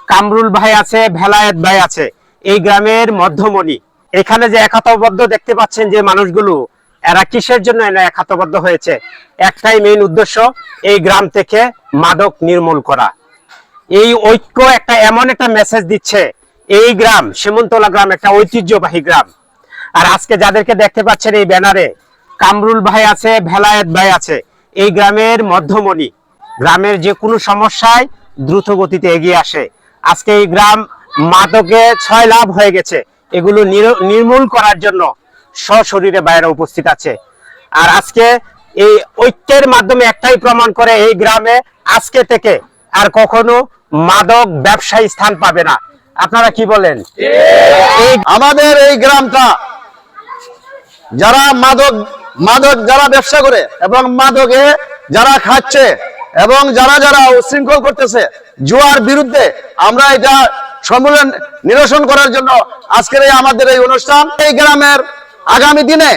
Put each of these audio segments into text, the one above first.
কামরুল ভাই আছে, ভেলায়েত ভাই আছে, এই গ্রামের মধ্যমণি। এখানে যে একাত্মবদ্ধ দেখতে পাচ্ছেন যে মানুষগুলো, এরা কিসের জন্য একাত্মবদ্ধ হয়েছে? একটাই মেইন উদ্দেশ্য, এই গ্রাম থেকে মাদক নির্মূল করা। এই ঐক্য একটা এমন একটা মেসেজ দিচ্ছে, এই গ্রাম সীমন্তলা গ্রাম একটা ঐতিহ্যবাহী গ্রাম। আর আজকে যাদেরকে দেখতে পাচ্ছেন এই ব্যানারে, কামরুল ভাই আছে, ভেলায়েত ভাই আছে, এই গ্রামের মধ্যমণি। গ্রামের যে কোনো সমস্যায় দ্রুত গতিতে এগিয়ে আসে। আজকে এই গ্রাম মাদকে ছয় লাভ হয়ে গেছে, এগুলো নির্মূল করার জন্য সশরীরে বাইরে উপস্থিত আছে। আর আজকে এই ঐক্যের মাধ্যমে একটাই প্রমাণ করে, এই গ্রামে আজকে থেকে আর কখনো মাদক ব্যবসায়ী স্থান পাবে না। আপনারা কি বলেন? আমাদের এই গ্রামটা যারা মাদক যারা ব্যবসা করে এবং মাদকে যারা খাচ্ছে এবং যারা যারা উশৃঙ্খল করতেছে, জুয়ার বিরুদ্ধে আমরা এটা সমূলে নিরসন করার জন্য আজকের এই আমাদের এই অনুষ্ঠান। এই গ্রামের আগামী দিনে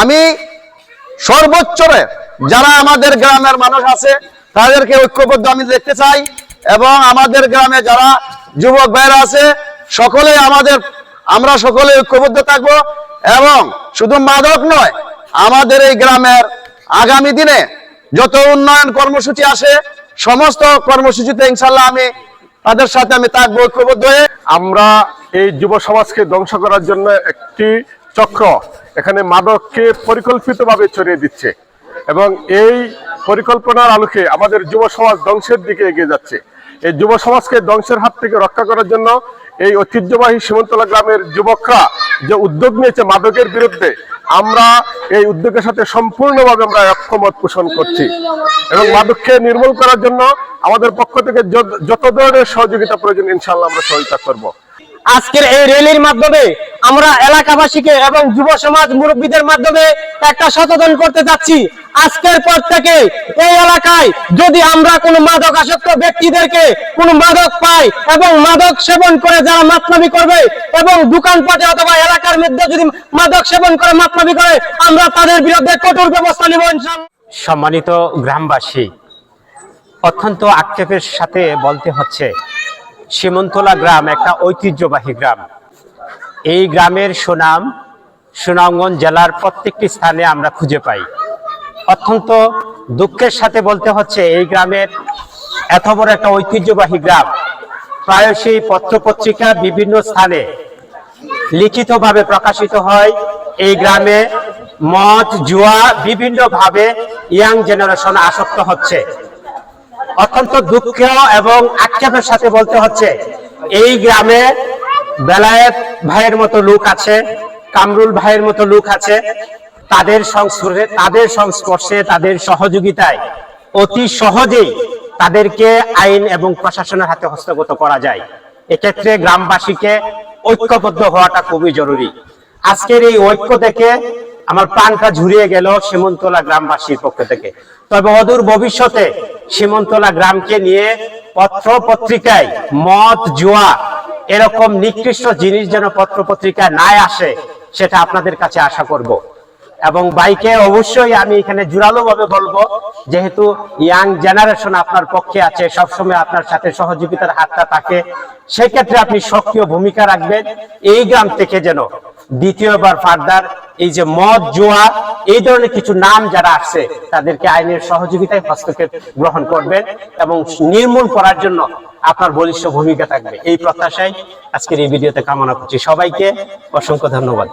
আমি সর্বোচ্চ যারা আমাদের গ্রামের মানুষ আছে তাদেরকে ঐক্যবদ্ধ আমি দেখতে চাই, এবং আমাদের গ্রামে যারা যুবক ভাইরা আছে আমরা সকলে ঐক্যবদ্ধ থাকবো। এবং শুধু মাদক নয়, আমাদের এই গ্রামের আগামী দিনে যত উন্নয়ন কর্মসূচি আসে সমস্ত কর্মসূচিতে ইনশাল্লাহ আমি তাদের সাথে আমি থাকবো ঐক্যবদ্ধ হয়ে। আমরা এই যুব সমাজকে ধ্বংস করার জন্য একটি চক্র এখানে মাদককে পরিকল্পিতভাবে ছড়িয়ে দিচ্ছে, এবং এই পরিকল্পনার আলোকে আমাদের যুব সমাজ ধ্বংসের দিকে এগিয়ে যাচ্ছে। এই যুব সমাজকে ধ্বংসের হাত থেকে রক্ষা করার জন্য এই ঐতিহ্যবাহী সীমন্তলা গ্রামের যুবকরা যে উদ্যোগ নিয়েছে মাদকের বিরুদ্ধে, আমরা এই উদ্যোগের সাথে সম্পূর্ণভাবে আমরা ঐক্যমত পোষণ করছি, এবং মাদককে নির্মূল করার জন্য আমাদের পক্ষ থেকে যত ধরনের সহযোগিতা প্রয়োজন ইনশাআল্লাহ আমরা সহযোগিতা করব। আজকের এই র্যালির মাধ্যমে আমরা এলাকাবাসীকে এবং যুব সমাজ মুরব্বীদের মাধ্যমে একটা সচেতন করতে যাচ্ছি। আজকের পর থেকে এই এলাকায় যদি আমরা কোনো মাদক আসক্ত ব্যক্তিদেরকে কোনো মাদক পাই এবং মাদক সেবন করে যারা মাতলামি করবে এবং দোকানপাটে অথবা এলাকার মধ্যে যদি মাদক সেবন করে মাতলামি করে, আমরা তাদের বিরুদ্ধে কঠোর ব্যবস্থা নেব ইনশাআল্লাহ। সম্মানিত গ্রামবাসী, অত্যন্ত আক্ষেপের সাথে বলতে হচ্ছে, সীমন্তলা গ্রাম একটা ঐতিহ্যবাহী গ্রাম। এই গ্রামের সুনাম সুনামগঞ্জ জেলার প্রত্যেকটি স্থানে আমরা খুঁজে পাই। অত্যন্ত দুঃখের সাথে বলতে হচ্ছে, এই গ্রামের এত বড় একটা ঐতিহ্যবাহী গ্রাম, প্রায়শই পত্রপত্রিকা বিভিন্ন স্থানে লিখিতভাবে প্রকাশিত হয় এই গ্রামে মদ জুয়া বিভিন্নভাবে ইয়াং জেনারেশন আসক্ত হচ্ছে। অত্যন্ত দুঃখ এবং আক্ষেপের সাথে বলতে হচ্ছে, এই গ্রামে বেলায়েত ভাইয়ের মতো লোক আছে, কামরুল ভাইয়ের মতো লোক আছে, তাদের সংস্পর্শে তাদের সহযোগিতায় অতি সহজেই তাদেরকে আইন এবং প্রশাসনের হাতে হস্তগত করা যায়। এক্ষেত্রে গ্রামবাসীকে ঐক্যবদ্ধ হওয়াটা খুবই জরুরি। আজকের এই ঐক্য দেখে আমার প্রাণটা ঝুরিয়ে গেল সীমন্তলা গ্রামবাসীর পক্ষ থেকে। তবে অদূর ভবিষ্যতে সীমন্তলা গ্রামকে নিয়ে পত্র পত্রিকায় মদ জুয়া এরকম নিকৃষ্ট জিনিস যেন পত্র পত্রিকায় না আসে, সেটা আপনাদের কাছে আশা করব। এবং ভাইকে অবশ্যই আমি এখানে জোরালো ভাবে বলবো, যেহেতু ইয়াং জেনারেশন আপনার পক্ষে আছে, সবসময় আপনার সাথে সহযোগিতার হাতটা থাকে, সেক্ষেত্রে আপনি সক্রিয় ভূমিকা রাখবেন। এই গ্রাম থেকে যেন দ্বিতীয়বার ফার্দার এই যে মদ জুয়া এই ধরনের কিছু নাম যারা আসছে তাদেরকে আইনের সহযোগিতায় হস্তক্ষেপ গ্রহণ করবেন এবং নির্মূল করার জন্য আপনার বলিষ্ঠ ভূমিকা থাকবে, এই প্রত্যাশায় আজকের এই ভিডিওতে কামনা করছি। সবাইকে অসংখ্য ধন্যবাদ।